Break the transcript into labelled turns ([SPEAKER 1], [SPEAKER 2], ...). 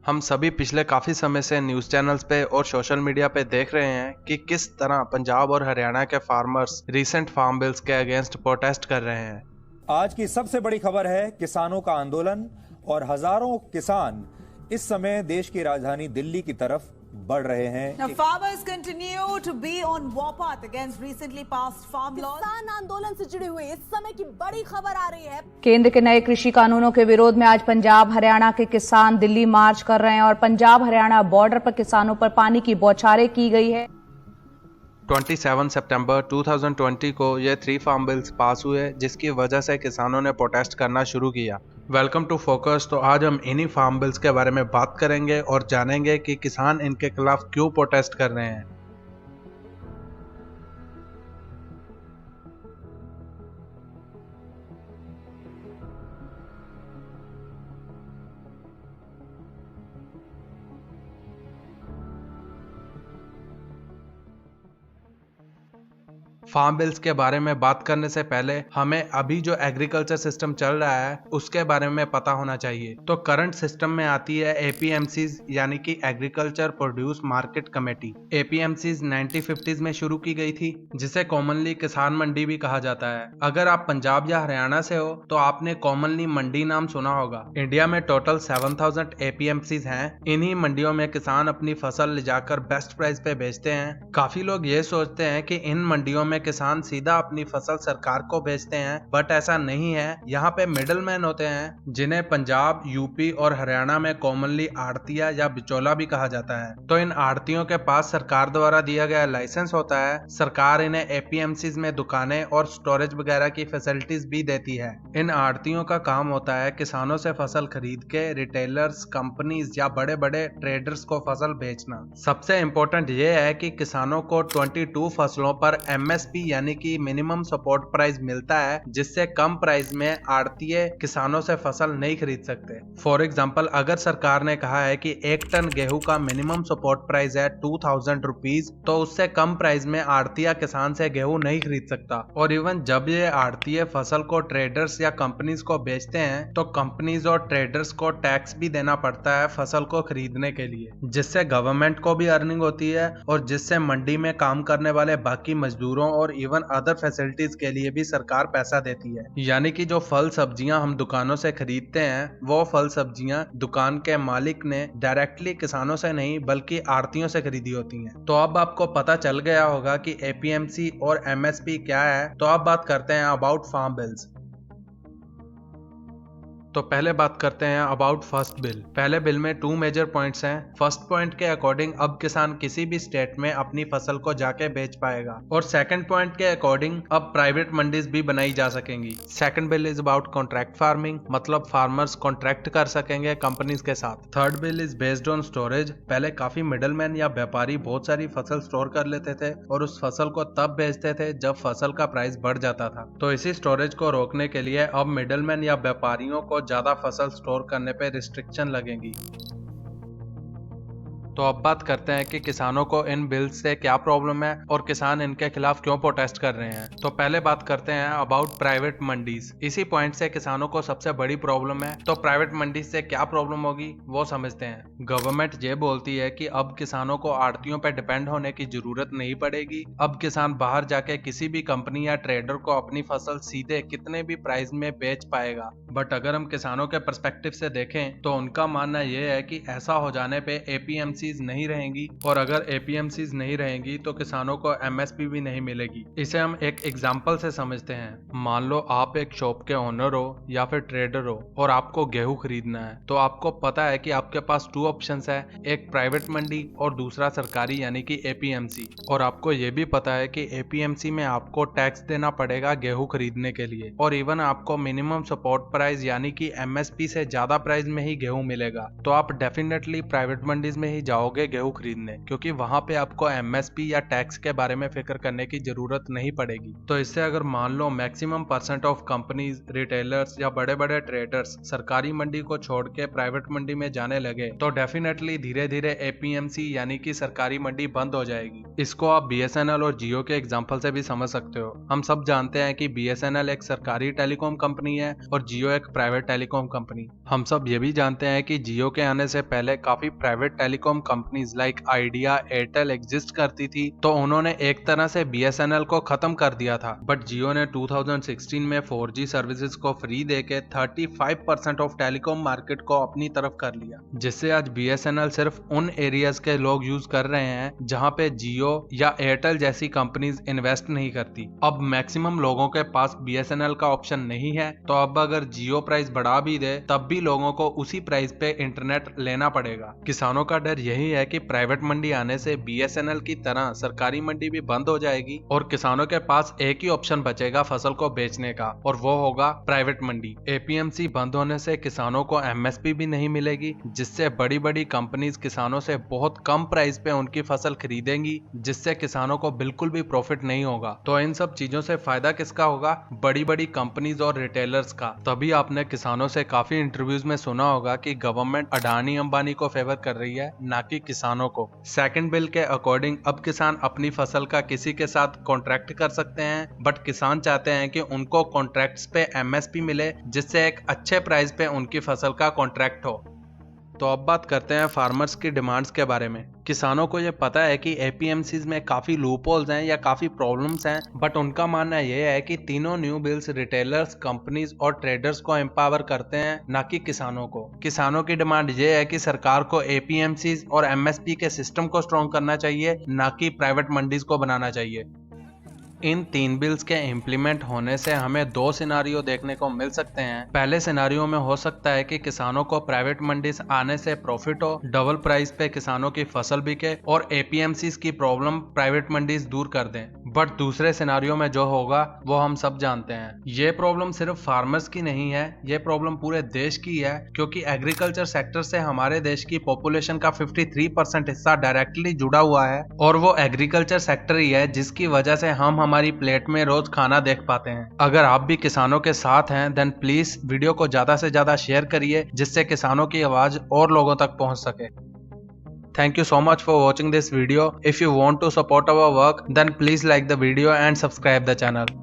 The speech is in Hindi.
[SPEAKER 1] हम सभी पिछले काफी समय से न्यूज चैनल्स पे और सोशल मीडिया पे देख रहे हैं कि किस तरह पंजाब और हरियाणा के फार्मर्स रीसेंट फार्म बिल्स के अगेंस्ट प्रोटेस्ट कर रहे हैं।
[SPEAKER 2] आज की सबसे बड़ी खबर है किसानों का आंदोलन और हजारों किसान इस समय देश की राजधानी दिल्ली की तरफ बढ़ रहे हैं।
[SPEAKER 3] Now, farmers continue to be on warpath against recently passed farm laws.
[SPEAKER 4] किसान आंदोलन से जुड़ी हुई इस समय की बड़ी खबर आ रही है।
[SPEAKER 5] केंद्र के नए कृषि कानूनों के विरोध में आज पंजाब हरियाणा के किसान दिल्ली मार्च कर रहे हैं और पंजाब हरियाणा बॉर्डर पर किसानों पर पानी की बौछारें की गई है।
[SPEAKER 1] 27 सितंबर 2020 को ये 3 फार्म बिल्स पास हुए, जिसकी वजह से किसानों ने प्रोटेस्ट करना शुरू किया। Welcome to focus. तो आज हम इन्हीं फार्म बिल्स के बारे में बात करेंगे और जानेंगे कि किसान इनके खिलाफ क्यों प्रोटेस्ट कर रहे हैं। फार्म बिल्स के बारे में बात करने से पहले हमें अभी जो एग्रीकल्चर सिस्टम चल रहा है उसके बारे में पता होना चाहिए। तो करंट सिस्टम में आती है एपीएमसीज यानी कि agriculture produce market committee. APMCs 1950s में शुरू की गई थी, जिसे कॉमनली किसान मंडी भी कहा जाता है। अगर आप पंजाब या हरियाणा से हो तो आपने कॉमनली मंडी नाम सुना होगा। इंडिया में टोटल 7000 एपीएमसीज हैं। इन्हीं मंडियों में किसान अपनी फसल ले जाकर बेस्ट प्राइस पे बेचते हैं। काफी लोग ये सोचते हैं कि इन मंडियों में किसान सीधा अपनी फसल सरकार को बेचते हैं, बट ऐसा नहीं है। यहाँ पे मिडल मैन होते हैं, जिन्हें पंजाब, यूपी और हरियाणा में कॉमनली आड़तिया या बिचौला भी कहा जाता है। तो इन आड़तियों के पास सरकार द्वारा दिया गया लाइसेंस होता है। सरकार इन्हें एपीएमसीज में दुकानें और स्टोरेज वगैरह की फैसिलिटीज भी देती है। इन आड़तियों का काम होता है किसानों से फसल खरीद के रिटेलर्स, कंपनीज या बड़े बड़े ट्रेडर्स को फसल बेचना। सबसे इम्पोर्टेंट ये है कि किसानों को 22 फसलों पर एमएसपी यानी कि मिनिमम सपोर्ट प्राइस मिलता है, जिससे कम प्राइस में आड़तीय किसानों से फसल नहीं खरीद सकते। फॉर एग्जाम्पल, अगर सरकार ने कहा है कि 1 टन गेहूं का मिनिमम सपोर्ट प्राइस है 2000 रुपीज, तो उससे कम प्राइस में आड़तीय किसान से गेहूं नहीं खरीद सकता। और इवन जब ये आड़तीय फसल को ट्रेडर्स या कंपनीज को बेचते हैं तो कंपनीज और ट्रेडर्स को टैक्स भी देना पड़ता है फसल को खरीदने के लिए, जिससे गवर्नमेंट को भी अर्निंग होती है और जिससे मंडी में काम करने वाले बाकी मजदूरों और इवन अदर फैसिलिटीज के लिए भी सरकार पैसा देती है। यानी कि जो फल सब्जियां हम दुकानों से खरीदते हैं, वो फल सब्जियां दुकान के मालिक ने डायरेक्टली किसानों से नहीं बल्कि आड़तियों से खरीदी होती हैं। तो अब आपको पता चल गया होगा कि एपीएमसी और एमएसपी क्या है। तो अब बात करते हैं अबाउट फार्म बिल्स। तो पहले बात करते हैं अबाउट फर्स्ट बिल। पहले बिल में 2 मेजर पॉइंट्स हैं। फर्स्ट पॉइंट के अकॉर्डिंग अब किसान किसी भी स्टेट में अपनी फसल को जाके बेच पाएगा, और सेकंड पॉइंट के अकॉर्डिंग अब प्राइवेट मंडीज भी बनाई जा सकेंगी। Second bill is about contract farming, मतलब फार्मर्स कॉन्ट्रैक्ट कर सकेंगे कंपनीज के साथ। Third bill is based on storage. पहले काफी मिडलमैन या व्यापारी बहुत सारी फसल स्टोर कर लेते थे और उस फसल को तब बेचते थे जब फसल का प्राइस बढ़ जाता था। तो इसी स्टोरेज को रोकने के लिए अब मिडलमैन या व्यापारियों को ज्यादा फसल स्टोर करने पे रिस्ट्रिक्शन लगेंगी। तो अब बात करते हैं कि किसानों को इन बिल्स से क्या प्रॉब्लम है और किसान इनके खिलाफ क्यों प्रोटेस्ट कर रहे हैं। तो पहले बात करते हैं अबाउट प्राइवेट मंडीज। इसी पॉइंट से किसानों को सबसे बड़ी प्रॉब्लम है। तो प्राइवेट मंडीज से क्या प्रॉब्लम होगी वो समझते हैं। गवर्नमेंट ये बोलती है कि अब किसानों को आड़तियों पर डिपेंड होने की जरूरत नहीं पड़ेगी। अब किसान बाहर जाके किसी भी कंपनी या ट्रेडर को अपनी फसल सीधे कितने भी प्राइस में बेच पाएगा। बट अगर हम किसानों के पर्सपेक्टिव से देखें तो उनका मानना यह है कि ऐसा हो जाने पे एपीएमसी नहीं रहेंगी, और अगर एपीएमसीज नहीं रहेंगी तो किसानों को एमएसपी भी नहीं मिलेगी। इसे हम एक एग्जांपल से समझते हैं। मान लो आप एक शॉप के ओनर हो या फिर ट्रेडर हो और आपको गेहूं खरीदना है। तो आपको पता है कि आपके पास 2 ऑप्शंस है, एक प्राइवेट मंडी और दूसरा सरकारी यानी कि एपीएमसी। और आपको ये भी पता है कि एपीएमसी में आपको टैक्स देना पड़ेगा गेहूं खरीदने के लिए, और इवन आपको मिनिमम सपोर्ट प्राइस यानी कि एमएसपी से ज्यादा प्राइस में ही गेहूं मिलेगा। तो आप डेफिनेटली प्राइवेट मंडीज में ही जाओगे गेहूं खरीदने, क्योंकि वहां पे आपको एमएसपी या टैक्स के बारे में फिक्र करने की जरूरत नहीं पड़ेगी। तो इससे अगर मान लो मैक्सिमम % ऑफ कंपनीज, रिटेलर्स या बड़े बड़े ट्रेडर्स सरकारी मंडी को छोड़ के प्राइवेट मंडी में जाने लगे तो डेफिनेटली धीरे धीरे एपीएमसी यानी कि सरकारी मंडी बंद हो जाएगी। इसको आप बीएसएनएल और जियो के एग्जांपल से भी समझ सकते हो। हम सब जानते हैं कि बीएसएनएल एक सरकारी टेलीकॉम कंपनी है और जियो एक प्राइवेट टेलीकॉम कंपनी। हम सब ये भी जानते हैं कि जियो के आने से पहले काफी private telecom companies like idea, Airtel exist करती थी, तो उन्होंने एक तरह से बीएसएनएल को खत्म कर दिया था। बट जियो ने 2016 में 4G सर्विसेज को फ्री देके 35% ऑफ टेलीकॉम मार्केट को अपनी तरफ कर लिया, जिससे आज बीएसएनएल सिर्फ उन एरियाज के लोग यूज कर रहे हैं जहां पे जियो या एयरटेल जैसी कंपनीज इन्वेस्ट नहीं करती। अब मैक्सिमम लोगों के पास बीएसएनएल का ऑप्शन नहीं है, तो अब अगर जियो प्राइस बढ़ा भी दे तब भी लोगों को उसी प्राइस पे इंटरनेट लेना पड़ेगा। किसानों का डर यही है कि प्राइवेट मंडी आने से बीएसएनएल की तरह सरकारी मंडी भी बंद हो जाएगी और किसानों के पास एक ही ऑप्शन बचेगा फसल को बेचने का, और वो होगा प्राइवेट मंडी। एपीएमसी बंद होने से किसानों को एमएसपी भी नहीं मिलेगी, जिससे बड़ी बड़ी कंपनीज किसानों से बहुत कम प्राइस पे उनकी फसल खरीदेंगी, जिससे किसानों को बिल्कुल भी प्रॉफिट नहीं होगा। तो इन सब चीजों से फायदा किसका होगा? बड़ी बड़ी कंपनीज और रिटेलर्स का। तभी आपने किसानों से काफी इंटरव्यूज में सुना होगा कि गवर्नमेंट अडानी अंबानी को फेवर कर रही है, ना कि किसानों को। सेकंड बिल के अकॉर्डिंग अब किसान अपनी फसल का किसी के साथ कॉन्ट्रैक्ट कर सकते हैं, बट किसान चाहते हैं कि उनको कॉन्ट्रैक्ट्स पे एमएसपी मिले, जिससे एक अच्छे प्राइस पे उनकी फसल का कॉन्ट्रैक्ट हो। तो अब बात करते हैं फार्मर्स की डिमांड्स के बारे में। किसानों को ये पता है कि एपीएमसीज में काफी लूपहोल्स हैं या काफी प्रॉब्लम्स हैं, बट उनका मानना ये है कि तीनों न्यू बिल्स रिटेलर्स, कंपनीज और ट्रेडर्स को एम्पावर करते हैं, ना कि किसानों को। किसानों की डिमांड ये है कि सरकार को एपीएमसीज और एमएसपी के सिस्टम को स्ट्रॉन्ग करना चाहिए, ना कि प्राइवेट मंडीज को बनाना चाहिए। इन 3 बिल्स के इम्प्लीमेंट होने से हमें 2 सिनारियो देखने को मिल सकते हैं। पहले सिनारियो में हो सकता है कि किसानों को प्राइवेट मंडीज आने से प्रॉफिट हो, डबल प्राइस पे किसानों की फसल बिके और एपीएमसीज की प्रॉब्लम प्राइवेट मंडीज दूर कर दें। बट दूसरे सिनारियो में जो होगा वो हम सब जानते हैं। ये प्रॉब्लम सिर्फ फार्मर्स की नहीं है, ये प्रॉब्लम पूरे देश की है, क्योंकि एग्रीकल्चर सेक्टर से हमारे देश की पॉपुलेशन का 53% हिस्सा डायरेक्टली जुड़ा हुआ है, और वो एग्रीकल्चर सेक्टर ही है जिसकी वजह से हम हमारी प्लेट में रोज खाना देख पाते हैं। अगर आप भी किसानों के साथ हैं देन प्लीज वीडियो को ज्यादा से ज्यादा शेयर करिए, जिससे किसानों की आवाज और लोगों तक पहुंच सके। Thank you so much for watching this video. If you want to support our work, then please like the video and subscribe the channel.